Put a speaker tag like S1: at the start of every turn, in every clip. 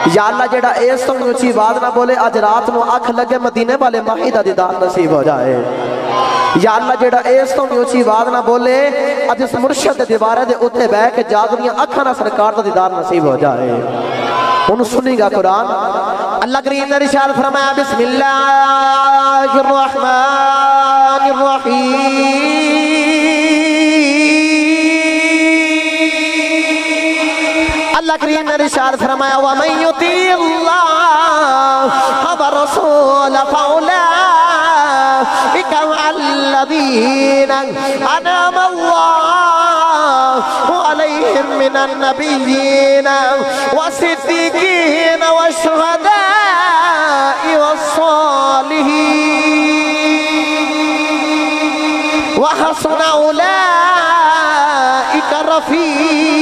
S1: یا اللہ جڑا اس تو اچھی آواز نہ بولے اج رات نو اکھ لگے مدینے والے ماہی دا دیدار نصیب ہو جائے یا اللہ جڑا اس تو اچھی آواز نہ بولے اج اس مرشد دے دیوارے دے اوتے بیٹھ کے جاگنیاں اکھاں نہ سرکار دا دیدار نصیب ہو جائے انہوں سنی گا قرآن اللہ کریم نے ارشاد فرمایا بسم اللہ الرحمن الرحیم اللہ کریم نے ارشاد فرمایا وَمَن يُطِيعِ اللَّهَ وَالرَّسُولَ فَأُولَٰئِكَ مَعَ الَّذِينَ أَنْعَمَ اللَّهُ عَلَيْهِم مِّنَ النَّبِيِّينَ وَالصِّدِّيقِينَ وَالشُّهَدَاءِ وَالصَّالِحِينَ وَحَسُنَ أُولَٰئِكَ رَفِيقًا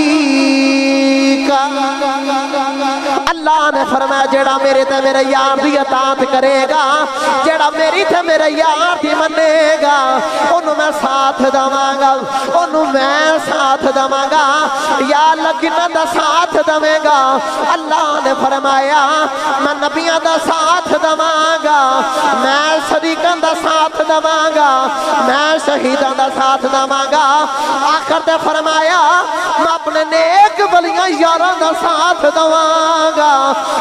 S1: اللہ نے فرمایا جڑا میرے تے میرے یار دی اطاعت کرے گا جڑا میری تے میرے یار دی منے گا انہوں میں ساتھ دواں گا انہوں میں ساتھ دواں گا یا اللہ کنہ دا ساتھ دواں گا اللہ نے فرمایا میں نبیاں دا ساتھ دواں گا میں صدیقاں دا ساتھ دواں گا میں شہیداں دا ساتھ دواں گا آخر تے فرمایا میں اپنے نیک ولیاں یاراں دا ساتھ دواں گا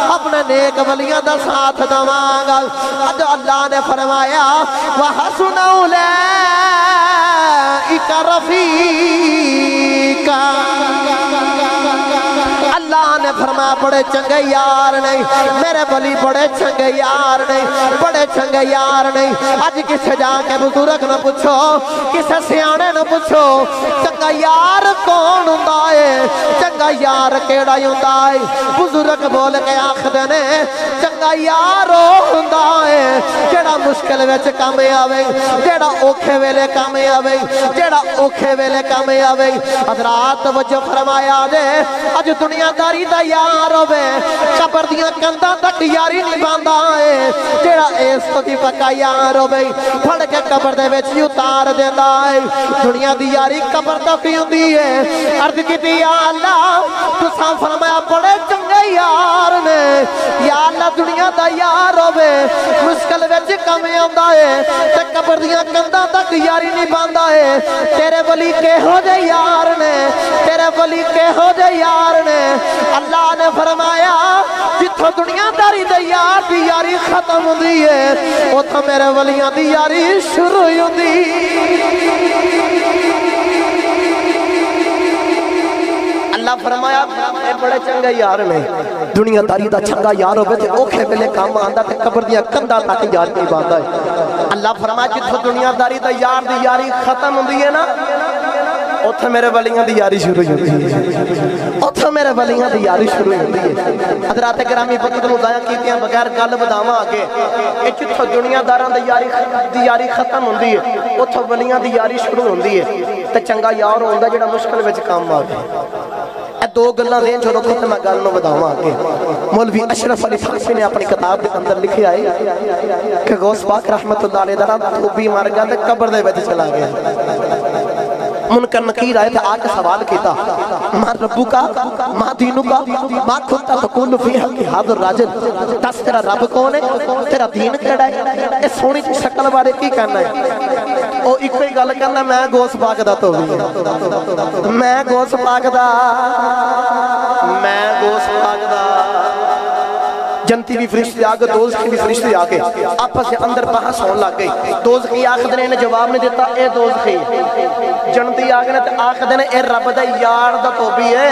S1: اپنے نیک ولیاں دا ساتھ دواں گا اللہ نے فرمایا وَحَسُنَ أُولَٰئِكَ رَفِيقًا اللہ نے فرمایا بڑے چنگے یار نہیں میرے ولی بڑے چنگے یار نہیں بڑے چنگے یار نہیں آج کسے جا کے بزرگ نہ پوچھو کسے سیانے نہ پوچھو چنگا یار کون ہوندا ہے چنگا یار کیڑا ہوندا ہے بزرگ بول کے آکھدے نے چنگا یار ہوندا ہے جڑا مشکل وچ کام آوے جڑا اوکھے ویلے کام آوے جڑا اوکھے ویلے کام آوے حضرات توجہ فرمایا دے اج دنیا داری دا یار ہوئے قبر دیاں کندہ تک یاری نہیں باندھا ہے جیڑا اس تو دی پکا یار ہوئے پھڑ کے قبر دے ویچ اتار دیندہ ہے دنیا دی یاری قبر تک یوں دی ہے عرض کی دی یا اللہ تو ساں فرمایا بڑے چنگے یار نے یا اللہ دنیا دا یار ہوئے مشکل ویچ کم آندہ ہے تے قبر دیاں کندہ تک یاری نہیں باندھا ہے تیرے ولی کے ہو جے یار نے تیرے ولی کے ہو جے یار نے اللہ نے فرمایا جتھو دنیا داری دی یار دی یاری ختم ہوندی ہے اتھو میرے ولیاں دی یاری شروع ہوندی اللہ فرمایا اے بڑے چنگے یار نے دنیا داری دا چنگا یار ہوئے تے اوکھے پہلے کام آندہ تے قبر دیا کندہ تاکہ یار کی باندھا ہے اللہ فرمایا جتھو دنیا داری دا یار دی یاری ختم ہوندی ہے نا اتھے میرے ولیاں دی یاری شروع ہوتی ہے اتھے میرے ولیاں دی یاری شروع ہوتی ہے حضرات گرامی وقت مضائع کیتے ہیں بغیر گل بداواں آگے اے جتھے دنیا داراں دی یاری ختم ہوندی ہے اتھے ولیاں دی یاری شروع ہوندی ہے تے چنگا یار ہوندا جڑا مشکل وچ کام آوے اے دو گلاں دین جو رکھو تے میں گل نوں بداواں آگے مولوی اشرف علی تھانوی نے اپنی کتاب دے اندر لکھیا ہے کہ غوث پاک رحمت اللہ علیہ دا توبی مار گیا تے قبر دے وچ چلا گیا منکر نکیر آئے تھے آج سوال کیتا ماں ربو کا ماں دینو کا ماں کھتا تقول فیہا کی حاضر راجل تس تیرا رب کون ہے تیرا دین کیڑا ہے اس سونی شکل بارے کی کہنا ہے او ایک ہی گل کرنا میں غوث پاک دا تو بھی میں غوث پاک دا جنتی بھی فرشتے آگے دوزخی بھی فرشتے آگے آپس سے اندر بحث ہون لگ گئی دوزخی آخر نے جواب نہیں دیتا اے دوزخی جنتی آگے نے آخر نے اے رب دا یار دا تو بھی ہے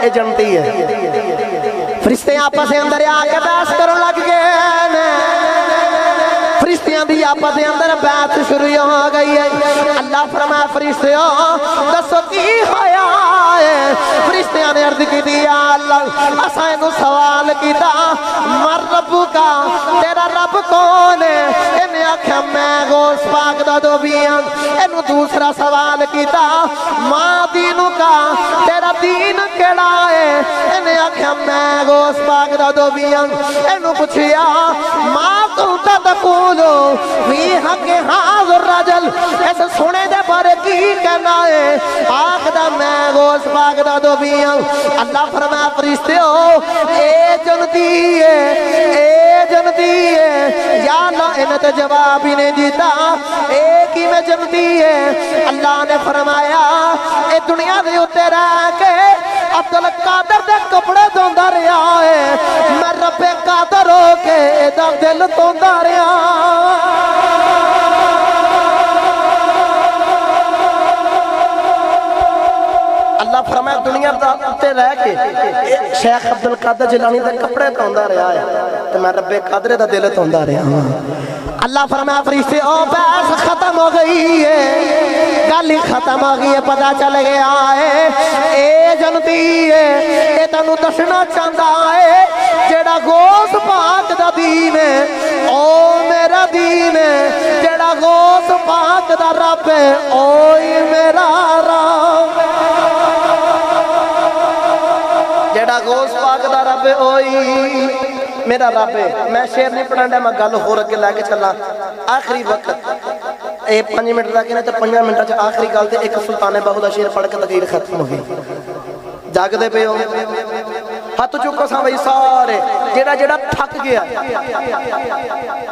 S1: اے جنتی ہے فرشتے آپس سے اندر آگے بحث کرو لگ گئے فرشتیاں دی آپس سے اندر بحث شروع ہو گئی ہے اللہ فرمایا فرشتیوں دسو کی ہویا ہے فرشتیاں نے عرض کی دیا اللہ اسائے نو سوال کیتا مر ربو کا تیرا رب کون ہے انہیں آکھا میں غوث پاک دا دو بیان انہوں دوسرا سوال کیتا ماں دینو کا تیرا دین کیڑا ہے انہیں آکھا میں غوث پاک دا دو بیان انہوں پوچھیا ماں کونتا تقولو فی حق حاضر رجل ایسے سنے دے بارے کی کہنا ہے آخ دا میں غوث پاک دا دو بیان اللہ فرمایا فرشتے ہو اے جنتی انہیں تو جواب ہی نہیں دیتا ایک ہی میں جنتی ہے اللہ نے فرمایا اے دنیا دے اتے رہ کے عبدالقادر دے کپڑے دھوندا رہیا ہے میں رب قادر ہو کے دا دل دھوندا رہیا اللہ فرمایا دنیا تے رہ کے شیخ عبدالقادر جیلانی دے کپڑے دھوندا رہیا ہے تو میں رب قادر دا دل دھوندا رہیا ہوں اللہ فرمایا فرشتے او بحث ختم ہو گئی ہے گل ختم ہو گئی ہے پتہ چل گیا ہے اے جنتی ہے اے تانوں دسنا چاہندا ہے جیڑا غوث پاک دا دین ہے او میرا دین ہے جیڑا غوث پاک دا رب ہے اوہی میرا رب جیڑا غوث پاک دا رب ہے اوہی میرا رب ہے میں شیر نہیں پڑھا میں گل ہو رکھے لے کے چلا آخری وقت اے 5 منٹ لگے نا تو 5 منٹ سے آخری گل تے ایک سلطان بہو دا شیر پڑھ کے تقریر ختم ہو گئی جاگ دے پہ ہو ہاتھ چکو سا بھائی سارے جیڑا جیڑا تھک گیا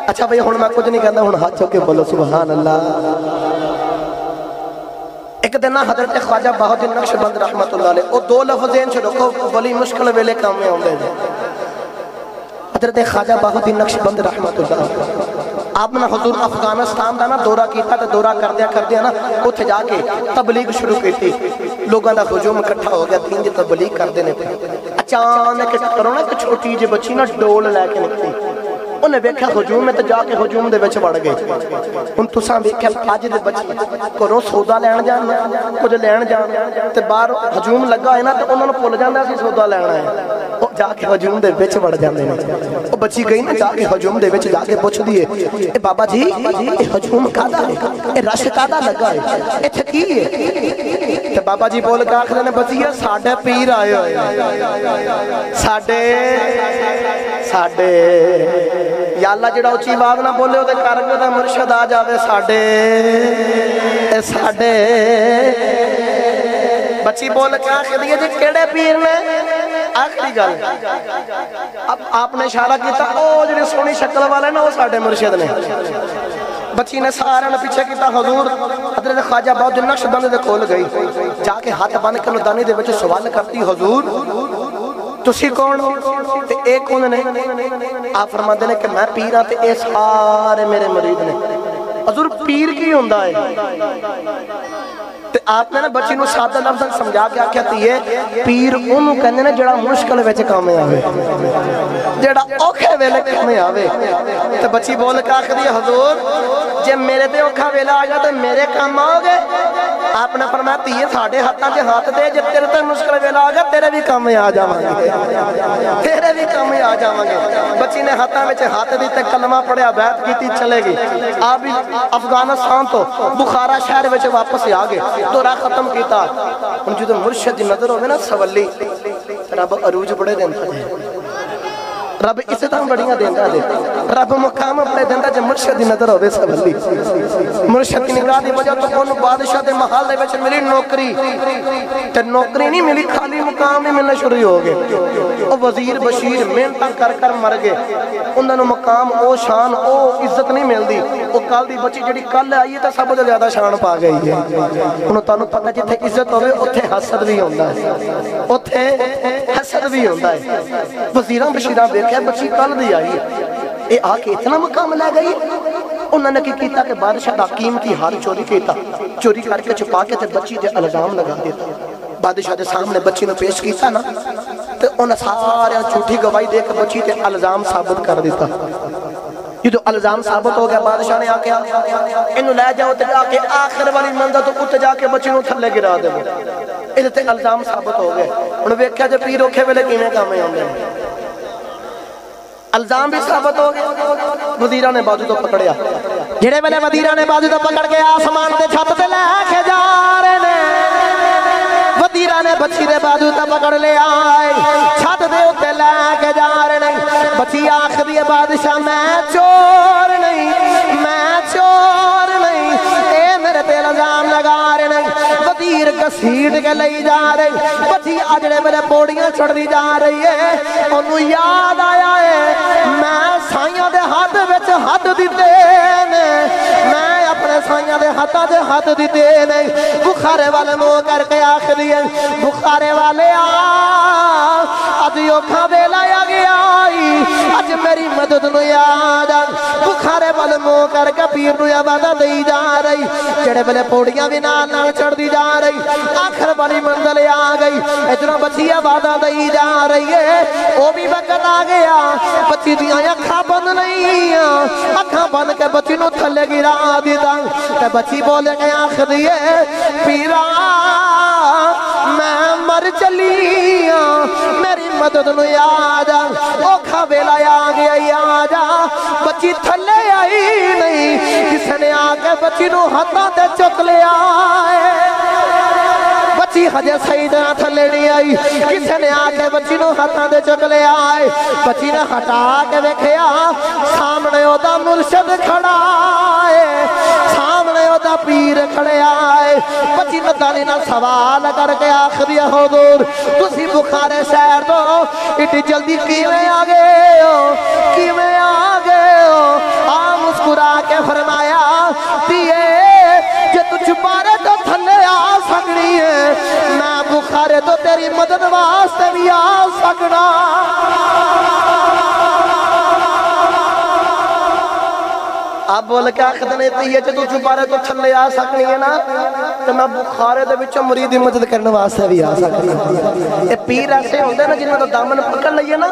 S1: اچھا بھائی ہن میں کچھ نہیں کہنا ہن ہاتھ چکے بولو سبحان اللہ ایک دن حضرت خواجہ بہاؤالدین نقشبند رحمت اللہ علیہ وہ 2 لفظین سے رکھو بڑی مشکل ویلے کام میں ہوندے ہیں حضرت خواجہ بہاؤالدین نقشبند رحمت اللہ آپ نے حضور افغانستان دا نا دورہ کیتا تو دورہ کر دیا نا اتھے جا کے تبلیغ شروع کی تھی لوگاں دا ہجوم اکٹھا ہو گیا دین دی تبلیغ کر دینے پہ اچانک کرو نا کہ چھوٹی جی بچی نا ڈول لے کے نکتی انہیں بیکھا ہجوم میں تو جا کے ہجوم دے بچ بڑھ گئے ان تساں بیکھا آج دے بچی کرو سودا لین جان کچھ لین جان تے باہر ہجوم لگا ہے نا تو انہوں نے پھول جاندہ سی سودا لینا ہے جا کے ہجوم دے بچ بڑھ جاندے ہیں وہ بچی گئی نا جا کے ہجوم دے بچ جا کے پوچھ دیے اے بابا جی اے ہجوم کادا ہے اے رش کادا لگا ہے اے تھکی ہے تے بابا جی بول کے آخر نے بچی ہے ساڑھے پیر آئے ہوئے ساڑھے یا اللہ جڑا اچھی بات نہ بولے ہوتے کارگو دا مرشد آ جاوے ساڑھے بچی بول کے آخر دیئے جی کیڑے پیر نے آخری گل اب آپ نے اشارہ کیتا او جڑے سونی شکل والے نا وہ ساڑھے مرشد نے بچی نے سارے نے پیچھے کیتا حضور حضرت خواجہ بہاؤالدین نقشبند دے کھول گئی جا کے ہاتھ بن کے دانی دے وچ سوال کرتی حضور تسی کون تے ایک کون نے آپ فرماتے ہیں کہ میں پیر ہاں تے اے سارے میرے مرید نے حضور پیر کی ہوندا ہے تے آپ نے بچی نو سادہ لفظ سمجھا کے آکھیا تی ہے پیر انہوں کہنے نے جڑا مشکل وچ کام آوے جڑا اوکھے ویلے کام آوے تے بچی بول کے آکھ دی حضور جے میرے تے اوکھا ویلا آ گیا تے میرے کام آؤ گے آپ نے فرمایا تیے ساڑھے ہاتھاں جے ہاتھ دے جب تیرے تے مشکل ویلا آ گیا تیرے بھی کام آ جاواں گے تیرے بھی کام آ جاواں گے بچی نے ہاتھاں وچ ہاتھ دیتے کلمہ پڑھیا بیعت کیتی چلے گی آپ بھی افغانستان تو بخارا شہر وچ واپس آ گئے دورہ ختم کیتا ان جو مرشد نظر ہوئے نا سولی رب عروج بڑے دیندہ ہے رب عزتاں بڑیاں دیندہ دے رب مقام بڑے دیندہ جے مرشد نظر ہوئے سولی مرشد کی نگاہ دی وجہ تو کون بادشاہ دے محل دے وچ ملی نوکری تے نوکری نہیں ملی خالی مقام نہیں ملنا شروع ہو گئے او وزیر بشیر محنتاں کر مر گئے انہاں نوں مقام او شان او عزت نہیں ملدی او کل دی بچی جڑی کل آئی ہے تے سب تو زیادہ شان پا گئی ہے انہوں تانوں پتہ جتھے عزت ہوئے اوتھے حسد بھی ہوندا ہے اوتھے حسد بھی ہوندا ہے وزیراں بشیراں دیکھا بچی کل دی آئی ہے اے آکے اتنا مقام لے گئی انہوں نے کیتا کہ بادشاہ حکیم کی ہار چوری کیتا چوری کر کے چھپا کے تے بچی دے الزام لگا دیتا بادشاہ دے سامنے بچی نے پیش کیتا نا تے انہوں سارے جھوٹی گواہی دے کے بچی تے الزام ثابت کر دیتا یہ تو الزام ثابت ہو گیا بادشاہ نے آکے انہوں لے جاؤ تے جا کے آخر والی منزل تو اتنے جا کے بچی نو تھلے گرا دے یہ تے الزام ثابت ہو گئے انہوں ویکھیا جو پیر اوکھے ویلے کیویں کامے ہوندے الزام بھی ثابت ہو گئے وزیرہ نے بازو تو پکڑیا جڑے ویلے وزیرہ نے بازو تو پکڑ کے آسمان تے چھت تے لے کے جا رہے نے وزیرہ نے بچی دے بازو تو پکڑ لے آئے چھت دے اتے لے کے جا رہے نے بچی آخ دیئے بادشاہ میں چور نہیں اے میرے تے الزام لگا رہے نے وزیر گسیٹ کے لئی جا رہے بچی آجڑے میرے پوڑیاں چھڑ دی جا رہی ہے انہوں یاد آیا ہے میں سائیوں دے ہاتھ دیتے نے میں اپنے سائیاں دے ہاتھ دیتے نے بخارے والے منہ کر کے آخری ہے بخارے والے آج اوکھا ویلا آ گیا اج میری مدد نو یاد بخارے والے منہ کر کے پیر نو آواز دئی جا رہی جڑے بلے پوڑیاں بھی نال نال چڑھ دی جا رہی آخر والی منزل آ گئی ادھروں بچی آواز دئی جا رہی ہے وہ بھی وقت آ گیا بچی دیاں اکھاں بند نہیں اکھاں بند کے بچی نو تھلے گرا دیتا تے بچی بولے کے آخری ہے پیرا میں مر چلی میری مدد نو یاد اوکھا ویلا آ گیا یاد بچی تھلے آئی نہیں کس نے آ کے بچی نو ہاتھاں تے چک لیا بچی حجے سیدنا تھلے نہیں آئی کسے نے آکے بچی نو ہاتھاں دے چک لے آئے بچی نے ہٹا کے ویکھیا سامنے او دا مرشد کھڑا ہے سامنے او دا پیر کھڑے آئے بچی ندانی نہ سوال کر کے آخری حضور تسی بخارے شہر دو اٹی جلدی کیویں آگے ہو مسکرا کے فرمایا پیے جے تجھ بارے تو تھلے آ سکڑی ہے میں بخارے تو تیری مدد واسطے بھی آ سکنا آپ بول کے آخر نہیں تیئے جے تجھ بارے تو تھلے آ سکنی ہے نا تو میں بخارے دے بچوں مریدی مدد کرنے واسطے بھی آ سکنی ہے یہ پیر ایسے ہوندے نا جن میں تو دامن پکڑ لئیے نا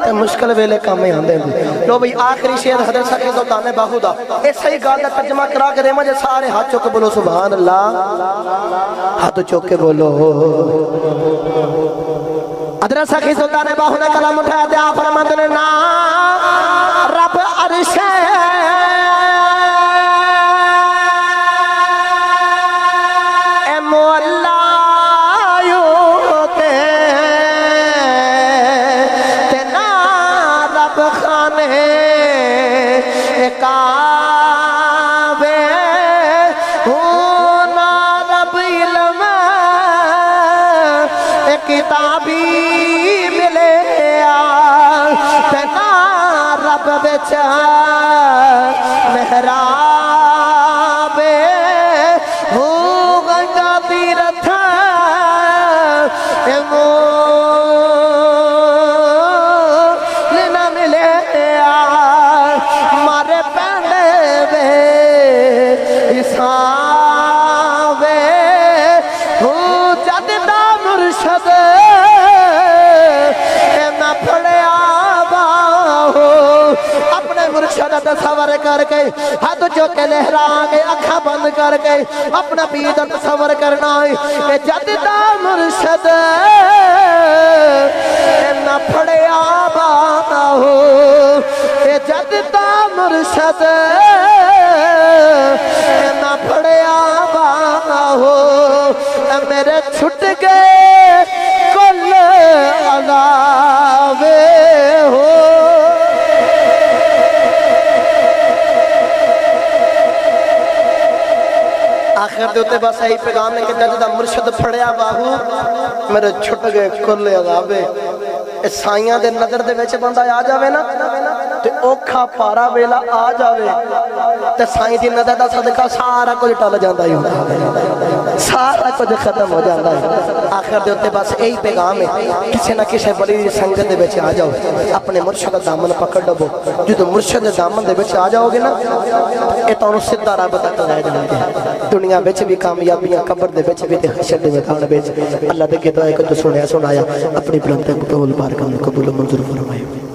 S1: تو مشکل ویلے کامیں ہوندے ہیں لو بھئی آخری شیر حضرت سکی سلطان باہو دا اس صحیح گال دا ترجمہ کرا کے دے مجھے سارے ہاتھ چوکے بولو سبحان اللہ ہاتھ چوکے بولو حضرت سکی سلطان باہو نے کلام اٹھایا دیا فرماتے نے نا رب عرش محراب ہو گنگا تیرتھ لینا ملے مارے پہنے بے اساوے ہو جددہ مرشد میں پھڑے آبا ہو اپنے مرشد تصور کر کے ہاتھ جو کے لہرا کے اکھا بند کر کے اپنا پید تصور کرنا ہے کہ جددہ مرشد نہ پھڑے آبا ہو کہ جددہ مرشد نہ پھڑے آبا ہو میرے چھٹ گئے کل عذابے ہو آخر دیوتے بس یہی پیغام ہے کہ جددہ مرشد پھڑیا باہو میرے چھٹ گئے کل عذابے اس سائیاں دے نظر دے ویچے بندہ آ جاوے نا تے اوکھا پارا ویلا آ جاوے تے سائیں دی نظر دا صدقہ سارا کچھ ٹل جاندہ ہی ہوتا سارا کچھ ختم ہو جاندہ ہے آخر دیوتے بس یہی پیغام ہے کسی نہ کسی بڑی سنگت دے ویچے آ جاؤ اپنے مرشد دامن پکڑ ڈبو جو مرشد دامن دے ویچے آ جاؤ گے نا اے تو انہوں سدھا رابطہ کر رہے جاندے دنیا بیچے بھی کامیابیاں قبر دے بیچے بھی تے حشر دے میدان بیچے اللہ دے کے دعائے کو تو سنایا اپنی بلندے قبول بارکہ قبول منظور فرمائے